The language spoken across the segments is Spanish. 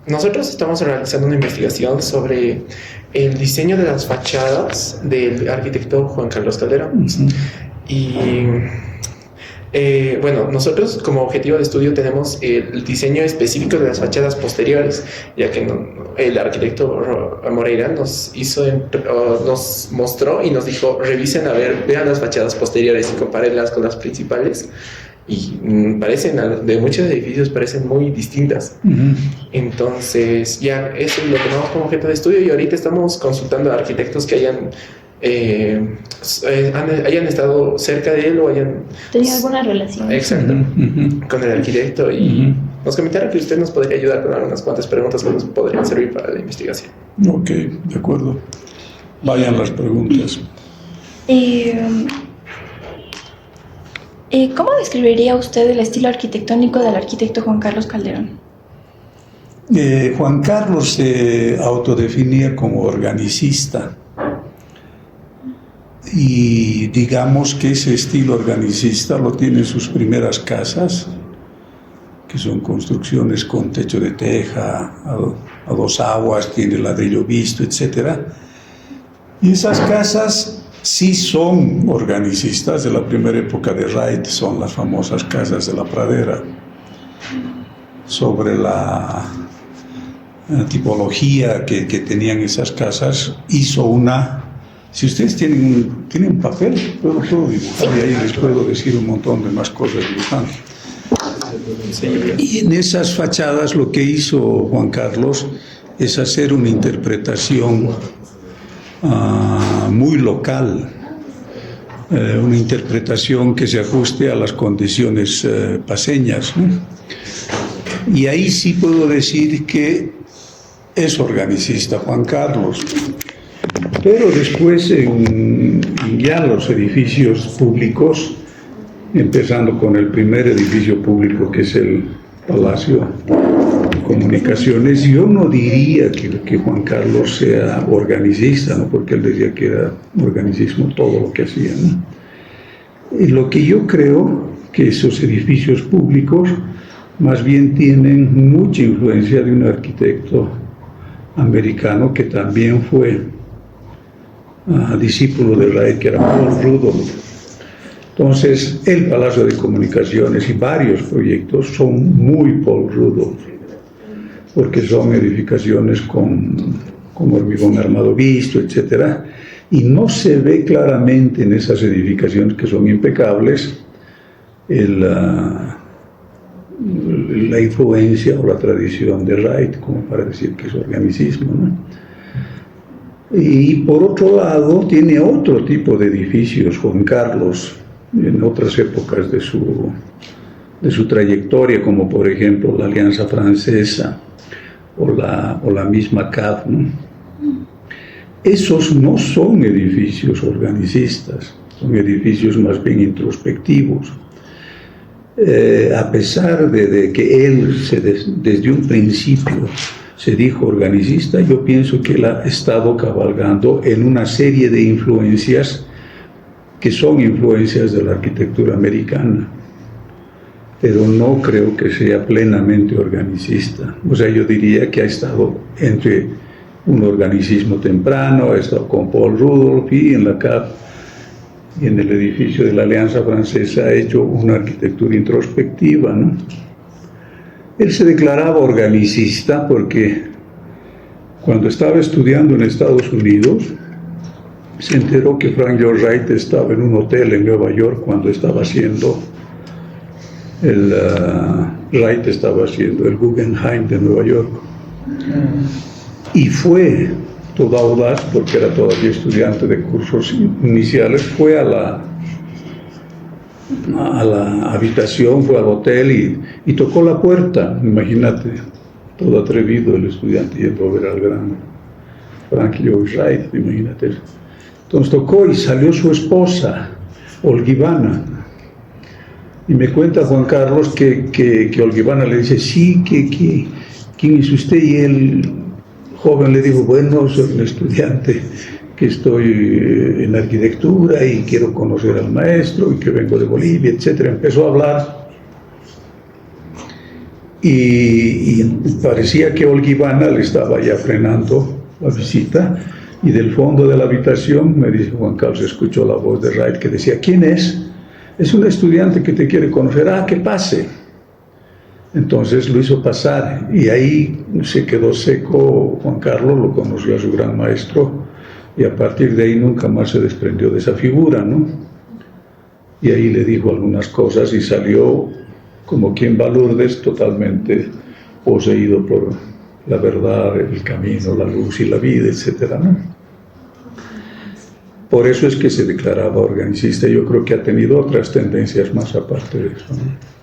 nosotros estamos realizando una investigación sobre el diseño de las fachadas del arquitecto Juan Carlos Calderón. Y bueno, nosotros como objetivo de estudio tenemos el diseño específico de las fachadas posteriores, ya que el arquitecto Moreira nos nos mostró y nos dijo, revisen, a ver, vean las fachadas posteriores y compárenlas con las principales. Y parecen, de muchos edificios parecen muy distintas. Entonces ya eso es lo que tenemos como objeto de estudio, y ahorita estamos consultando a arquitectos que hayan estado cerca de él o hayan tenido alguna relación. Exacto, con el arquitecto, y nos comentaron que usted nos podría ayudar con algunas cuantas preguntas que nos podrían servir para la investigación. Ok, de acuerdo. Vayan las preguntas. ¿Cómo describiría usted el estilo arquitectónico del arquitecto Juan Carlos Calderón? Juan Carlos se autodefinía como organicista, y digamos que ese estilo organicista lo tiene en sus primeras casas, que son construcciones con techo de teja, a dos aguas, tiene ladrillo visto, etc. Y esas casas sí son organicistas de la primera época de Wright, son las famosas casas de la pradera. Sobre la tipología que tenían esas casas, hizo una... Si ustedes tienen papel, puedo dibujar, y ahí les puedo decir un montón de más cosas dibujando. Y en esas fachadas lo que hizo Juan Carlos es hacer una interpretación muy local, una interpretación que se ajuste a las condiciones paseñas, ¿no? Y ahí sí puedo decir que es organicista Juan Carlos. Pero después, ya los edificios públicos, empezando con el primer edificio público, que es el Palacio de Comunicaciones, yo no diría que Juan Carlos sea organicista, ¿no? Porque él decía que era organicismo todo lo que hacía, ¿no? Y lo que yo creo que esos edificios públicos más bien tienen mucha influencia de un arquitecto americano que también fue discípulo de Wright, que era Paul Rudolph. Entonces, el Palacio de Comunicaciones y varios proyectos son muy Paul Rudolph, porque son edificaciones con hormigón armado visto, etc. Y no se ve claramente en esas edificaciones, que son impecables, la influencia o la tradición de Wright, como para decir que es organicismo, ¿no? Y por otro lado, tiene otro tipo de edificios, Juan Carlos, en otras épocas de su trayectoria, como por ejemplo la Alianza Francesa o la misma CAF, ¿no? Esos no son edificios organicistas, son edificios más bien introspectivos. A pesar de que él desde un principio se dijo organicista, yo pienso que él ha estado cabalgando en una serie de influencias que son influencias de la arquitectura americana, pero no creo que sea plenamente organicista. O sea, yo diría que ha estado entre un organicismo temprano, ha estado con Paul Rudolph, y en la CAF y en el edificio de la Alianza Francesa ha hecho una arquitectura introspectiva, ¿no? Él se declaraba organicista porque cuando estaba estudiando en Estados Unidos se enteró que Frank Lloyd Wright estaba en un hotel en Nueva York cuando estaba haciendo Wright estaba haciendo el Guggenheim de Nueva York. Y fue todo audaz, porque era todavía estudiante de cursos iniciales, fue a la habitación, fue al hotel y tocó la puerta. Imagínate, todo atrevido el estudiante yendo a ver al gran Frank Lloyd Wright, imagínate. Entonces tocó y salió su esposa, Olgivana. Y me cuenta Juan Carlos que Olgivana le dice, sí, ¿quién es usted? Y el joven le dijo, bueno, soy un estudiante que estoy en arquitectura y quiero conocer al maestro y que vengo de Bolivia, etc. Empezó a hablar y parecía que Olga Ivana le estaba ya frenando la visita, y del fondo de la habitación me dice Juan Carlos, escuchó la voz de Raid que decía: ¿quién es? Es un estudiante que te quiere conocer. Ah, que pase. Entonces lo hizo pasar, y ahí se quedó seco Juan Carlos, lo conoció a su gran maestro, y a partir de ahí nunca más se desprendió de esa figura, ¿no? Y ahí le dijo algunas cosas y salió como quien va a Lourdes, totalmente poseído por la verdad, el camino, la luz y la vida, etcétera, ¿no? Por eso es que se declaraba organicista. Yo creo que ha tenido otras tendencias más aparte de eso, ¿no?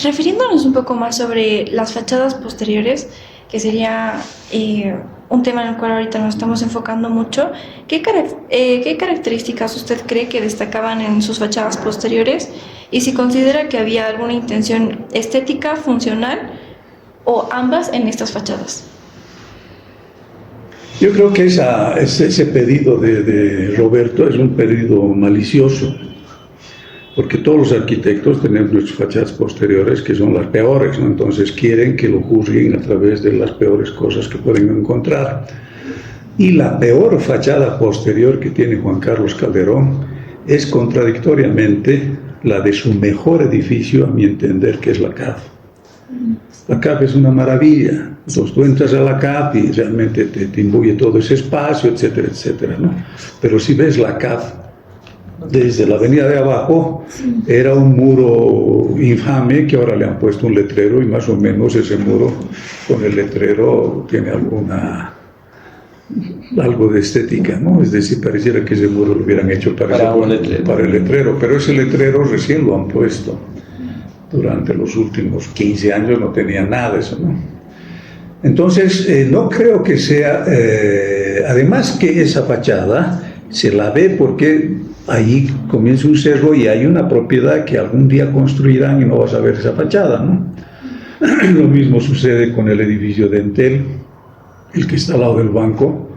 Refiriéndonos un poco más sobre las fachadas posteriores, que sería un tema en el cual ahorita nos estamos enfocando mucho, ¿qué características usted cree que destacaban en sus fachadas posteriores? Y si considera que había alguna intención estética, funcional o ambas en estas fachadas. Yo creo que ese pedido de Roberto es un pedido malicioso, porque todos los arquitectos tenemos nuestras fachadas posteriores que son las peores, ¿no? Entonces quieren que lo juzguen a través de las peores cosas que pueden encontrar. Y la peor fachada posterior que tiene Juan Carlos Calderón es contradictoriamente la de su mejor edificio, a mi entender, que es la CAF. La CAF es una maravilla. Entonces tú entras a la CAF y realmente te imbuye todo ese espacio, etcétera, etcétera, ¿no? Pero si ves la CAF desde la avenida de abajo, era un muro infame que ahora le han puesto un letrero, y más o menos ese muro con el letrero tiene algo de estética, ¿no? Es decir, pareciera que ese muro lo hubieran hecho para el letrero, pero ese letrero recién lo han puesto. Durante los últimos 15 años no tenía nada de eso, ¿no? Entonces, no creo que sea... además que esa fachada se la ve porque ahí comienza un cerro y hay una propiedad que algún día construirán y no vas a ver esa fachada, ¿no? Lo mismo sucede con el edificio de Entel, el que está al lado del banco,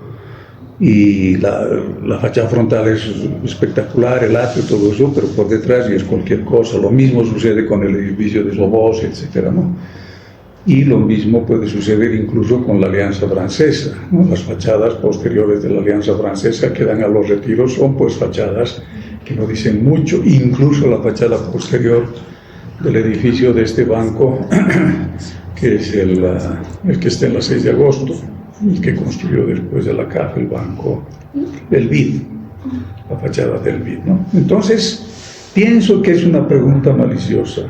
y la fachada frontal es espectacular, el atrio, todo eso, pero por detrás y es cualquier cosa. Lo mismo sucede con el edificio de Lobos, etcétera, ¿no? Y lo mismo puede suceder incluso con la Alianza Francesa, ¿no? Las fachadas posteriores de la Alianza Francesa que dan a los retiros son pues fachadas que no dicen mucho. Incluso la fachada posterior del edificio de este banco, que es el que está en la 6 de agosto, el que construyó después de la CAF el banco, el BID, la fachada del BID, ¿no? Entonces, pienso que es una pregunta maliciosa.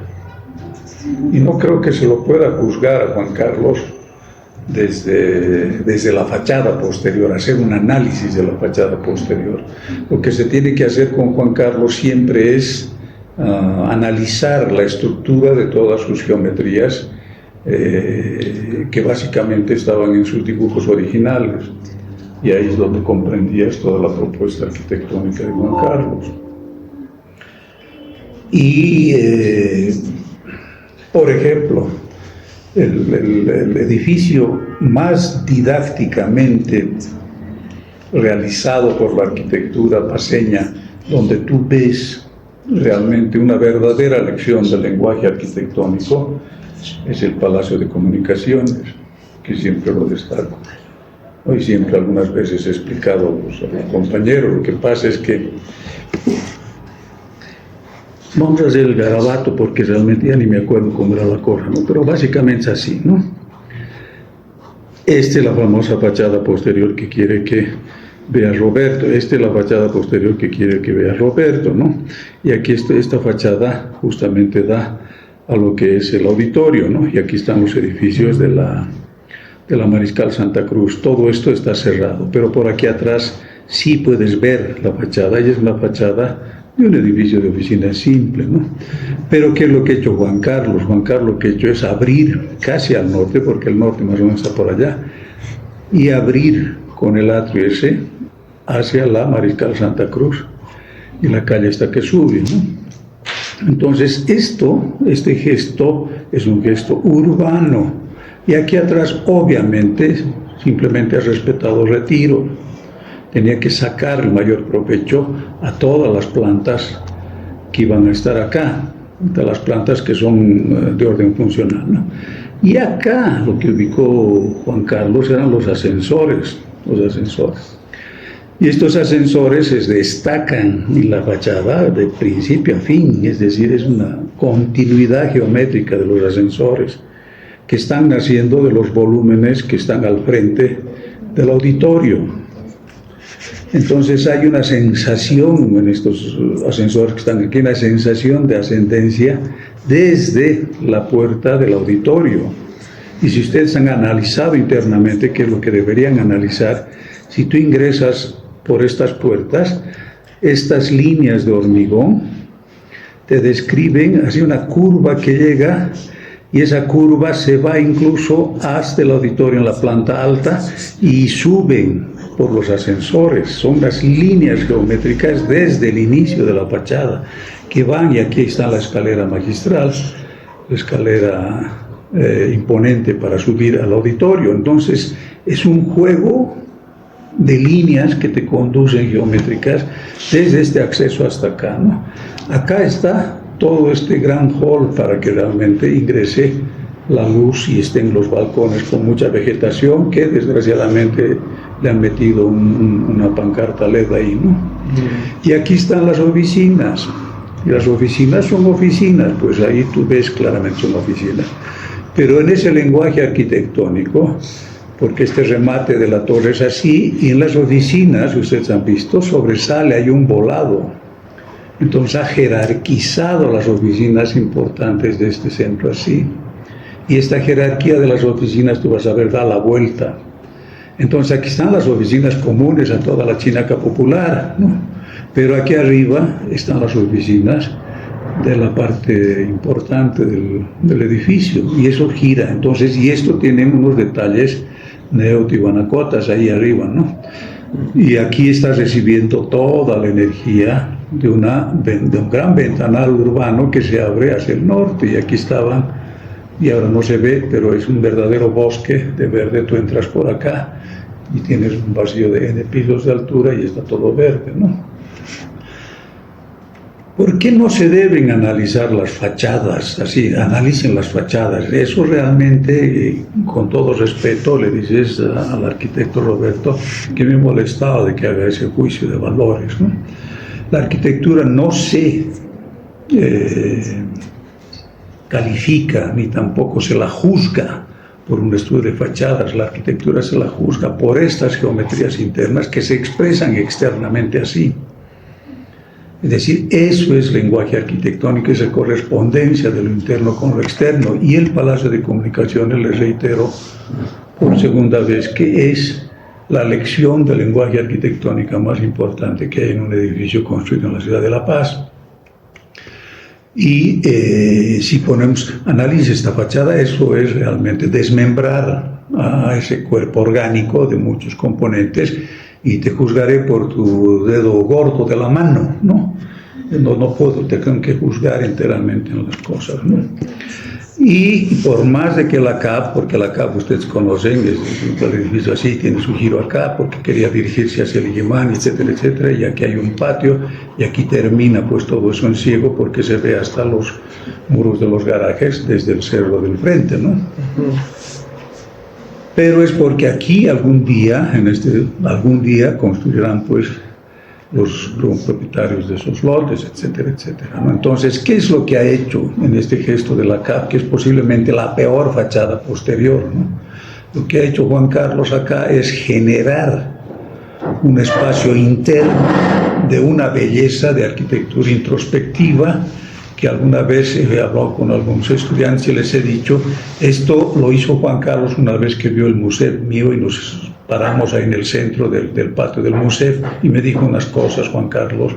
Y no creo que se lo pueda juzgar a Juan Carlos desde la fachada posterior, hacer un análisis de la fachada posterior. Lo que se tiene que hacer con Juan Carlos siempre es analizar la estructura de todas sus geometrías, que básicamente estaban en sus dibujos originales. Y ahí es donde comprendías toda la propuesta arquitectónica de Juan Carlos. Y... por ejemplo, el edificio más didácticamente realizado por la arquitectura paceña, donde tú ves realmente una verdadera lección del lenguaje arquitectónico, es el Palacio de Comunicaciones, que siempre lo destaco. Hoy siempre algunas veces he explicado a los compañeros, lo que pasa es que vamos a hacer el garabato porque realmente ya ni me acuerdo cómo era la cosa, ¿no? Pero básicamente es así, ¿no? Esta es la famosa fachada posterior que quiere que vea Roberto, esta es la fachada posterior que quiere que vea Roberto, ¿no? Y aquí esta fachada justamente da a lo que es el auditorio, ¿no? Y aquí están los edificios de la Mariscal Santa Cruz. Todo esto está cerrado, pero por aquí atrás sí puedes ver la fachada, y es una fachada de un edificio de oficina simple, ¿no? Pero ¿qué es lo que ha hecho Juan Carlos? Juan Carlos lo que ha hecho es abrir casi al norte, porque el norte más o menos está por allá, y abrir con el atrio ese hacia la Mariscal Santa Cruz, y la calle esta que sube, ¿no? Entonces este gesto es un gesto urbano, y aquí atrás obviamente simplemente ha respetado Retiro. Tenía que sacar el mayor provecho a todas las plantas que iban a estar acá. de las plantas que son de orden funcional, ¿no? Y acá lo que ubicó Juan Carlos eran los ascensores. Y estos ascensores se destacan en la fachada de principio a fin, es decir, es una continuidad geométrica de los ascensores que están naciendo de los volúmenes que están al frente del auditorio. Entonces hay una sensación en estos ascensores que están aquí, una sensación de ascendencia desde la puerta del auditorio. Y si ustedes han analizado internamente, que es lo que deberían analizar, si tú ingresas por estas puertas, estas líneas de hormigón te describen así una curva que llega, y esa curva se va incluso hasta el auditorio en la planta alta y suben por los ascensores. Son las líneas geométricas desde el inicio de la fachada que van, y aquí está la escalera magistral, la escalera imponente para subir al auditorio. Entonces es un juego de líneas que te conducen geométricas desde este acceso hasta acá, ¿no? Acá está todo este gran hall para que realmente ingrese la luz y estén los balcones con mucha vegetación, que desgraciadamente le han metido una pancarta LED ahí, ¿no? Y aquí están las oficinas, y las oficinas son oficinas, pues ahí tú ves claramente son oficinas, pero en ese lenguaje arquitectónico, porque este remate de la torre es así, y en las oficinas, ustedes han visto, sobresale, hay un volado. Entonces ha jerarquizado las oficinas importantes de este centro así. Y esta jerarquía de las oficinas, tú vas a ver, da la vuelta. Entonces aquí están las oficinas comunes a toda la Chinaca popular, ¿no? Pero aquí arriba están las oficinas de la parte importante del edificio, y eso gira. Entonces, y esto tiene unos detalles neotihuanacotas ahí arriba, ¿no? Y aquí está recibiendo toda la energía de un gran ventanal urbano que se abre hacia el norte, y aquí estaban, y ahora no se ve, pero es un verdadero bosque de verde. Tú entras por acá y tienes un vacío de N pisos de altura y está todo verde, ¿no? ¿Por qué no se deben analizar las fachadas así? Analicen las fachadas. Eso realmente, con todo respeto, le dices al arquitecto Roberto que me molestaba de que haga ese juicio de valores, ¿no? La arquitectura no se califica ni tampoco se la juzga por un estudio de fachadas. La arquitectura se la juzga por estas geometrías internas que se expresan externamente así. Es decir, eso es lenguaje arquitectónico, esa correspondencia de lo interno con lo externo. Y el Palacio de Comunicaciones, les reitero por segunda vez, que es la lección de lenguaje arquitectónica más importante que hay en un edificio construido en la ciudad de La Paz. Y si analiza esta fachada, eso es realmente desmembrar a ese cuerpo orgánico de muchos componentes, y te juzgaré por tu dedo gordo de la mano, ¿no? No puedo, tengo que juzgar enteramente en las cosas, ¿no? Y por más de que la CAP, porque la CAP ustedes conocen, es un edificio así, tiene su giro acá, porque quería dirigirse hacia el Iguimán, etcétera, etcétera, y aquí hay un patio, y aquí termina pues todo eso en ciego, porque se ve hasta los muros de los garajes desde el cerro del frente, ¿no? Pero es porque aquí algún día construirán pues los propietarios de esos lotes, etcétera, etcétera, ¿no? Entonces, ¿qué es lo que ha hecho en este gesto de la CAP, que es posiblemente la peor fachada posterior, ¿no? Lo que ha hecho Juan Carlos acá es generar un espacio interno de una belleza de arquitectura introspectiva, que alguna vez he hablado con algunos estudiantes y les he dicho, esto lo hizo Juan Carlos una vez que vio el museo mío, y nos paramos ahí en el centro del patio del museo, y me dijo unas cosas, Juan Carlos,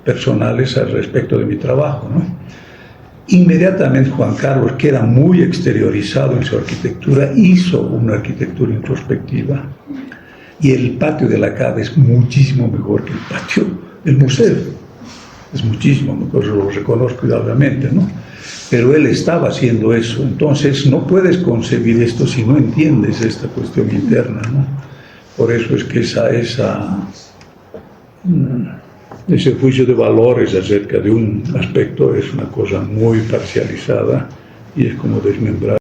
personales al respecto de mi trabajo, ¿no? Inmediatamente Juan Carlos, que era muy exteriorizado en su arquitectura, hizo una arquitectura introspectiva, y el patio de la CAD es muchísimo mejor que el patio del museo. Es muchísimo mejor, lo reconozco obviamente, ¿no? Pero él estaba haciendo eso. Entonces no puedes concebir esto si no entiendes esta cuestión interna, ¿no? Por eso es que esa Ese juicio de valores acerca de un aspecto es una cosa muy parcializada y es como desmembrar